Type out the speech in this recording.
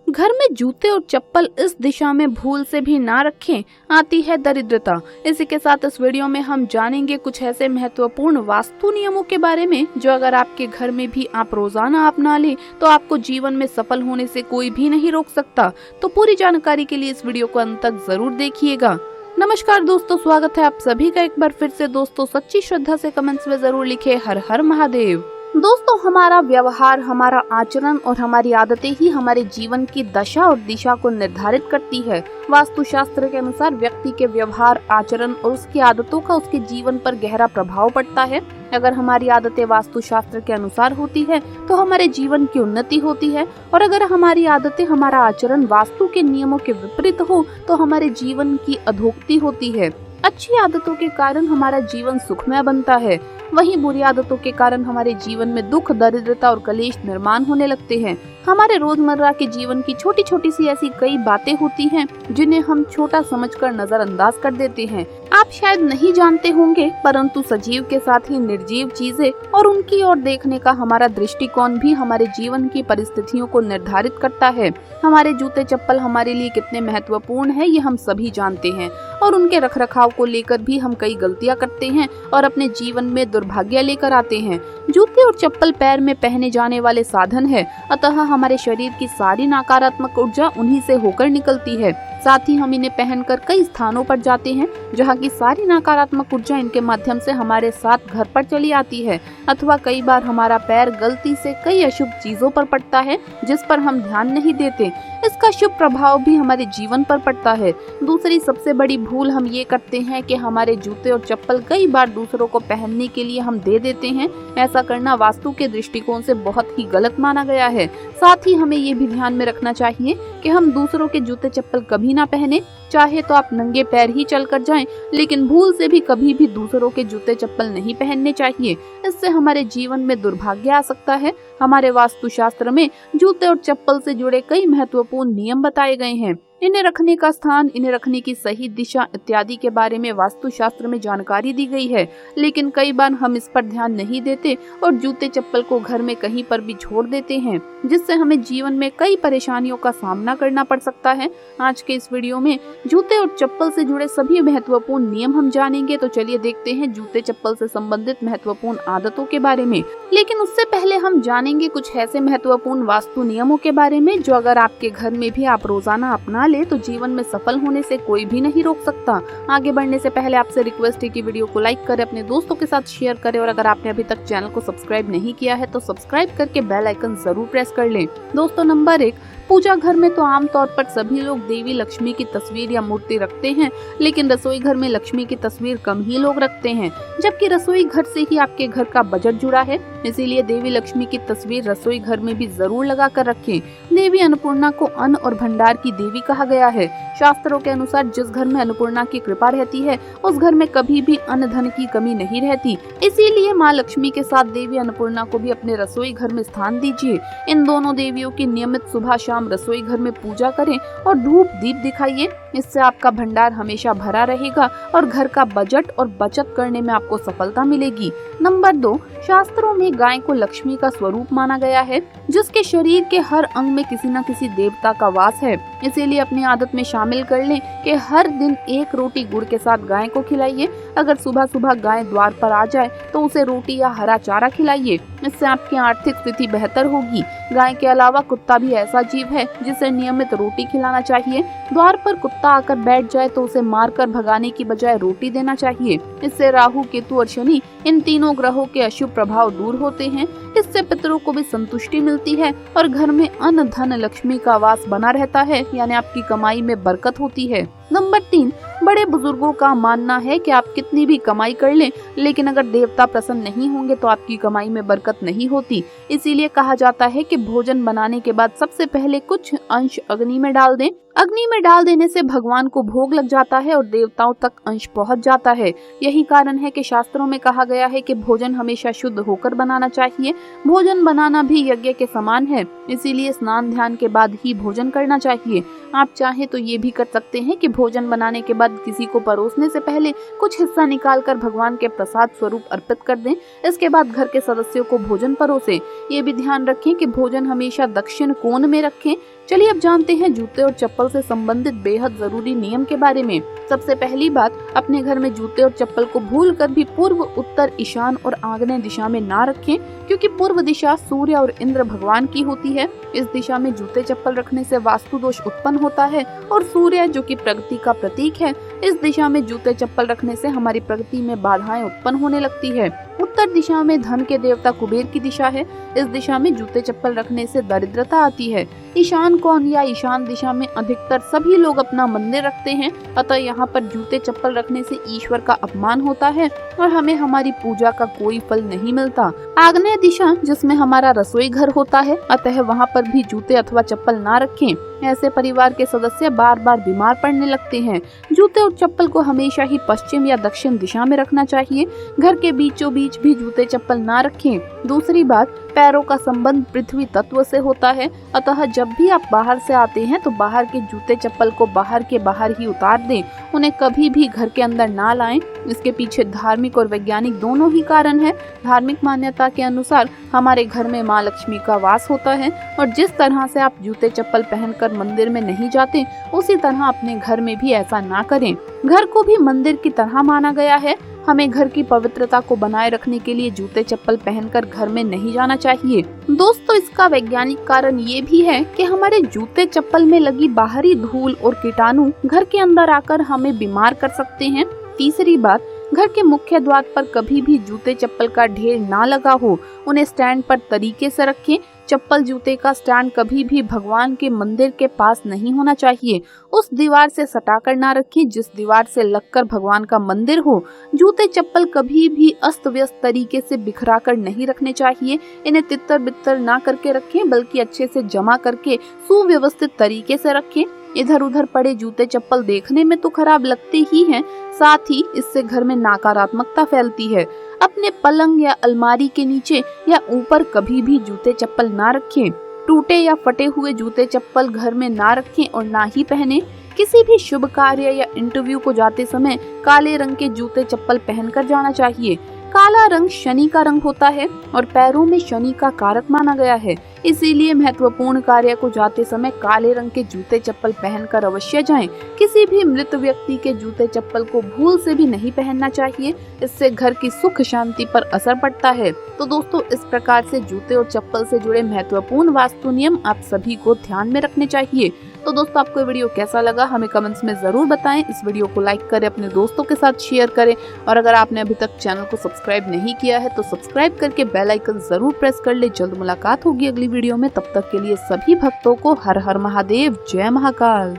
घर में जूते और चप्पल इस दिशा में भूल से भी ना रखें, आती है दरिद्रता। इसी के साथ इस वीडियो में हम जानेंगे कुछ ऐसे महत्वपूर्ण वास्तु नियमों के बारे में जो अगर आपके घर में भी आप रोजाना अपना लें तो आपको जीवन में सफल होने से कोई भी नहीं रोक सकता। तो पूरी जानकारी के लिए इस वीडियो को अंत तक जरूर देखिएगा। नमस्कार दोस्तों, स्वागत है आप सभी का एक बार फिर से। दोस्तों सच्ची श्रद्धा से कमेंट्स में जरूर लिखे हर हर महादेव। दोस्तों हमारा व्यवहार, हमारा आचरण और हमारी आदतें ही हमारे जीवन की दशा और दिशा को निर्धारित करती है। वास्तुशास्त्र के अनुसार व्यक्ति के व्यवहार, आचरण और उसकी आदतों का उसके जीवन पर गहरा प्रभाव पड़ता है। अगर हमारी आदतें वास्तुशास्त्र के अनुसार होती है तो हमारे जीवन की उन्नति होती है, और अगर हमारी आदतें, हमारा आचरण वास्तु के नियमों के विपरीत हो तो हमारे जीवन की अधोगति होती है। अच्छी आदतों के कारण हमारा जीवन सुखमय बनता है, वहीं बुरी आदतों के कारण हमारे जीवन में दुख, दरिद्रता और कलेश निर्माण होने लगते हैं। हमारे रोजमर्रा के जीवन की छोटी छोटी सी ऐसी कई बातें होती हैं जिन्हें हम छोटा समझकर नजरअंदाज कर देते हैं। आप शायद नहीं जानते होंगे, परंतु सजीव के साथ ही निर्जीव चीजें और उनकी ओर देखने का हमारा दृष्टिकोण भी हमारे जीवन की परिस्थितियों को निर्धारित करता है। हमारे जूते चप्पल हमारे लिए कितने महत्वपूर्ण है ये हम सभी जानते हैं, और उनके रखरखाव को लेकर भी हम कई गलतियां करते हैं और अपने जीवन में दुर्भाग्य लेकर आते हैं। जूते और चप्पल पैर में पहने जाने वाले साधन है, अतः हमारे शरीर की सारी नकारात्मक ऊर्जा उन्हीं से होकर निकलती है। साथ ही हम इन्हें पहनकर कई स्थानों पर जाते हैं जहाँ की सारी नकारात्मक ऊर्जा इनके माध्यम से हमारे साथ घर पर चली आती है, अथवा कई बार हमारा पैर गलती से कई अशुभ चीजों पर पड़ता है जिस पर हम ध्यान नहीं देते। इसका शुभ प्रभाव भी हमारे जीवन पर पड़ता है। दूसरी सबसे बड़ी भूल हम ये करते हैं कि हमारे जूते और चप्पल कई बार दूसरों को पहनने के लिए हम दे देते हैं। ऐसा करना वास्तु के दृष्टिकोण से बहुत ही गलत माना गया है। साथ ही हमें ये भी ध्यान में रखना चाहिए कि हम दूसरों के जूते चप्पल कभी ना पहने। चाहे तो आप नंगे पैर ही चलकर जाएं, लेकिन भूल से भी कभी भी दूसरों के जूते चप्पल नहीं पहनने चाहिए। इससे हमारे जीवन में दुर्भाग्य आ सकता है। हमारे वास्तुशास्त्र में जूते और चप्पल से जुड़े कई महत्वपूर्ण नियम बताए गए हैं। इन्हें रखने का स्थान, इन्हें रखने की सही दिशा इत्यादि के बारे में वास्तुशास्त्र में जानकारी दी गई है, लेकिन कई बार हम इस पर ध्यान नहीं देते और जूते चप्पल को घर में कहीं पर भी छोड़ देते हैं, जिससे हमें जीवन में कई परेशानियों का सामना करना पड़ सकता है। आज के इस वीडियो में जूते और चप्पल से जुड़े सभी महत्वपूर्ण नियम हम जानेंगे। तो चलिए देखते हैं जूते चप्पल से संबंधित महत्वपूर्ण आदतों के बारे में। लेकिन उससे पहले हम जानेंगे कुछ ऐसे महत्वपूर्ण वास्तु नियमों के बारे में जो अगर आपके घर में भी आप रोजाना अपना ले तो जीवन में सफल होने से कोई भी नहीं रोक सकता। आगे बढ़ने से पहले आपसे रिक्वेस्ट है कि वीडियो को लाइक करें, अपने दोस्तों के साथ शेयर करें, और अगर आपने अभी तक चैनल को सब्सक्राइब नहीं किया है तो सब्सक्राइब करके बेल आइकन जरूर प्रेस कर लें। दोस्तों नंबर 1, पूजा घर में तो आमतौर पर सभी लोग देवी लक्ष्मी की तस्वीर या मूर्ति रखते हैं, लेकिन रसोई घर में लक्ष्मी की तस्वीर कम ही लोग रखते हैं, जबकि रसोई घर से ही आपके घर का बजट जुड़ा है। इसीलिए देवी लक्ष्मी की तस्वीर रसोई घर में भी जरूर लगा कर रखें। देवी अन्नपूर्णा को अन्न और भंडार की देवी कहा गया है। शास्त्रों के अनुसार जिस घर में अन्नपूर्णा की कृपा रहती है उस घर में कभी भी अन्न धन की कमी नहीं रहती। इसीलिए माँ लक्ष्मी के साथ देवी अन्नपूर्णा को भी अपने रसोई घर में स्थान दीजिए। इन दोनों देवियों की नियमित सुबह शाम रसोई घर में पूजा करें और धूप दीप दिखाइए। इससे आपका भंडार हमेशा भरा रहेगा और घर का बजट और बचत करने में आपको सफलता मिलेगी। नंबर 2, शास्त्रों में गाय को लक्ष्मी का स्वरूप माना गया है, जिसके शरीर के हर अंग में किसी न किसी देवता का वास है। इसीलिए अपनी आदत में शामिल कर लें कि हर दिन एक रोटी गुड़ के साथ गाय को खिलाइए। अगर सुबह सुबह गाय द्वार पर आ जाए तो उसे रोटी या हरा चारा खिलाइए। इससे आपकी आर्थिक स्थिति बेहतर होगी। गाय के अलावा कुत्ता भी ऐसा जीव है जिसे नियमित रोटी खिलाना चाहिए। द्वार पर कुत्ता आकर बैठ जाए तो उसे मारकर भगाने की बजाय रोटी देना चाहिए। इससे राहु, केतु और शनि, इन तीनों ग्रहों के अशुभ प्रभाव दूर होते हैं। इससे पितरों को भी संतुष्टि मिलती है और घर में अन्न धन लक्ष्मी का वास बना रहता है, यानी आपकी कमाई में बरकत होती है। नंबर 3, बड़े बुजुर्गों का मानना है कि आप कितनी भी कमाई कर लें, लेकिन अगर देवता प्रसन्न नहीं होंगे तो आपकी कमाई में बरकत नहीं होती। इसीलिए कहा जाता है कि भोजन बनाने के बाद सबसे पहले कुछ अंश अग्नि में डाल दें। अग्नि में डाल देने से भगवान को भोग लग जाता है और देवताओं तक अंश पहुंच जाता है। यही कारण है कि शास्त्रों में कहा गया है कि भोजन हमेशा शुद्ध होकर बनाना चाहिए। भोजन बनाना भी यज्ञ के समान है, इसीलिए स्नान ध्यान के बाद ही भोजन करना चाहिए। आप चाहे तो ये भी कर सकते हैं कि भोजन बनाने के बाद किसी को परोसने से पहले कुछ हिस्सा निकालकर भगवान के प्रसाद स्वरूप अर्पित कर दें। इसके बाद घर के सदस्यों को भोजन परोसें। ये भी ध्यान रखें कि भोजन हमेशा दक्षिण कोण में रखें। चलिए अब जानते हैं जूते और चप्पल से संबंधित बेहद जरूरी नियम के बारे में। सबसे पहली बात, अपने घर में जूते और चप्पल को भूलकर भी पूर्व, उत्तर, ईशान और आग्नेय दिशा में ना रखें, क्योंकि पूर्व दिशा सूर्य और इंद्र भगवान की होती है। इस दिशा में जूते चप्पल रखने से वास्तु दोष उत्पन्न होता है और सूर्य जो कि प्रगति का प्रतीक है, इस दिशा में जूते चप्पल रखने से हमारी प्रगति में बाधाएं उत्पन्न होने लगती है। उत्तर दिशा में धन के देवता कुबेर की दिशा है। इस दिशा में जूते चप्पल रखने से दरिद्रता आती है। ईशान कोण या ईशान दिशा में अधिकतर सभी लोग अपना मंदिर रखते हैं, अतः यहाँ पर जूते चप्पल रखने से ईश्वर का अपमान होता है और हमें हमारी पूजा का कोई फल नहीं मिलता। आग्नेय दिशा जिसमें हमारा रसोई घर होता है, अतः वहाँ पर भी जूते अथवा चप्पल ना रखें। ऐसे परिवार के सदस्य बार बार बीमार पड़ने लगते हैं। जूते और चप्पल को हमेशा ही पश्चिम या दक्षिण दिशा में रखना चाहिए। घर के बीचों बीच भी जूते चप्पल ना रखें। दूसरी बात, पैरों का संबंध पृथ्वी तत्व से होता है, अतः जब भी आप बाहर से आते हैं तो बाहर के जूते चप्पल को बाहर के बाहर ही उतार दें। उन्हें कभी भी घर के अंदर ना लाएं। इसके पीछे धार्मिक और वैज्ञानिक दोनों ही कारण है। धार्मिक मान्यता के अनुसार हमारे घर में माँ लक्ष्मी का वास होता है और जिस तरह से आप जूते चप्पल पहनकर मंदिर में नहीं जाते, उसी तरह अपने घर में भी ऐसा ना करें। घर को भी मंदिर की तरह माना गया है। हमें घर की पवित्रता को बनाए रखने के लिए जूते चप्पल पहनकर घर में नहीं जाना चाहिए। दोस्तों, इसका वैज्ञानिक कारण ये भी है कि हमारे जूते चप्पल में लगी बाहरी धूल और कीटाणु घर के अंदर आकर हमें बीमार कर सकते हैं। तीसरी बात, घर के मुख्य द्वार पर कभी भी जूते चप्पल का ढेर ना लगा हो। उन्हें स्टैंड पर तरीके से रखें। चप्पल जूते का स्टैंड कभी भी भगवान के मंदिर के पास नहीं होना चाहिए। उस दीवार से सटाकर ना रखें जिस दीवार से लगकर भगवान का मंदिर हो। जूते चप्पल कभी भी अस्त व्यस्त तरीके से बिखरा कर नहीं रखने चाहिए। इन्हें तितर बितर ना करके रखें, बल्कि अच्छे से जमा करके सुव्यवस्थित तरीके से रखें। इधर उधर पड़े जूते चप्पल देखने में तो खराब लगते ही हैं, साथ ही इससे घर में नकारात्मकता फैलती है। अपने पलंग या अलमारी के नीचे या ऊपर कभी भी जूते चप्पल ना रखें। टूटे या फटे हुए जूते चप्पल घर में ना रखें और ना ही पहने। किसी भी शुभ कार्य या इंटरव्यू को जाते समय काले रंग के जूते चप्पल पहनकर जाना चाहिए। काला रंग शनि का रंग होता है और पैरों में शनि का कारक माना गया है। इसीलिए महत्वपूर्ण कार्य को जाते समय काले रंग के जूते चप्पल पहनकर अवश्य जाएं। किसी भी मृत व्यक्ति के जूते चप्पल को भूल से भी नहीं पहनना चाहिए। इससे घर की सुख शांति पर असर पड़ता है। तो दोस्तों, इस प्रकार से जूते और चप्पल से जुड़े महत्वपूर्ण वास्तु नियम आप सभी को ध्यान में रखने चाहिए। तो दोस्तों, आपको ये वीडियो कैसा लगा हमें कमेंट्स में जरूर बताएं। इस वीडियो को लाइक करें, अपने दोस्तों के साथ शेयर करें और अगर आपने अभी तक चैनल को सब्सक्राइब नहीं किया है तो सब्सक्राइब करके बेल आइकन जरूर प्रेस कर ले। जल्द मुलाकात होगी अगली वीडियो में। तब तक के लिए सभी भक्तों को हर हर महादेव, जय महाकाल।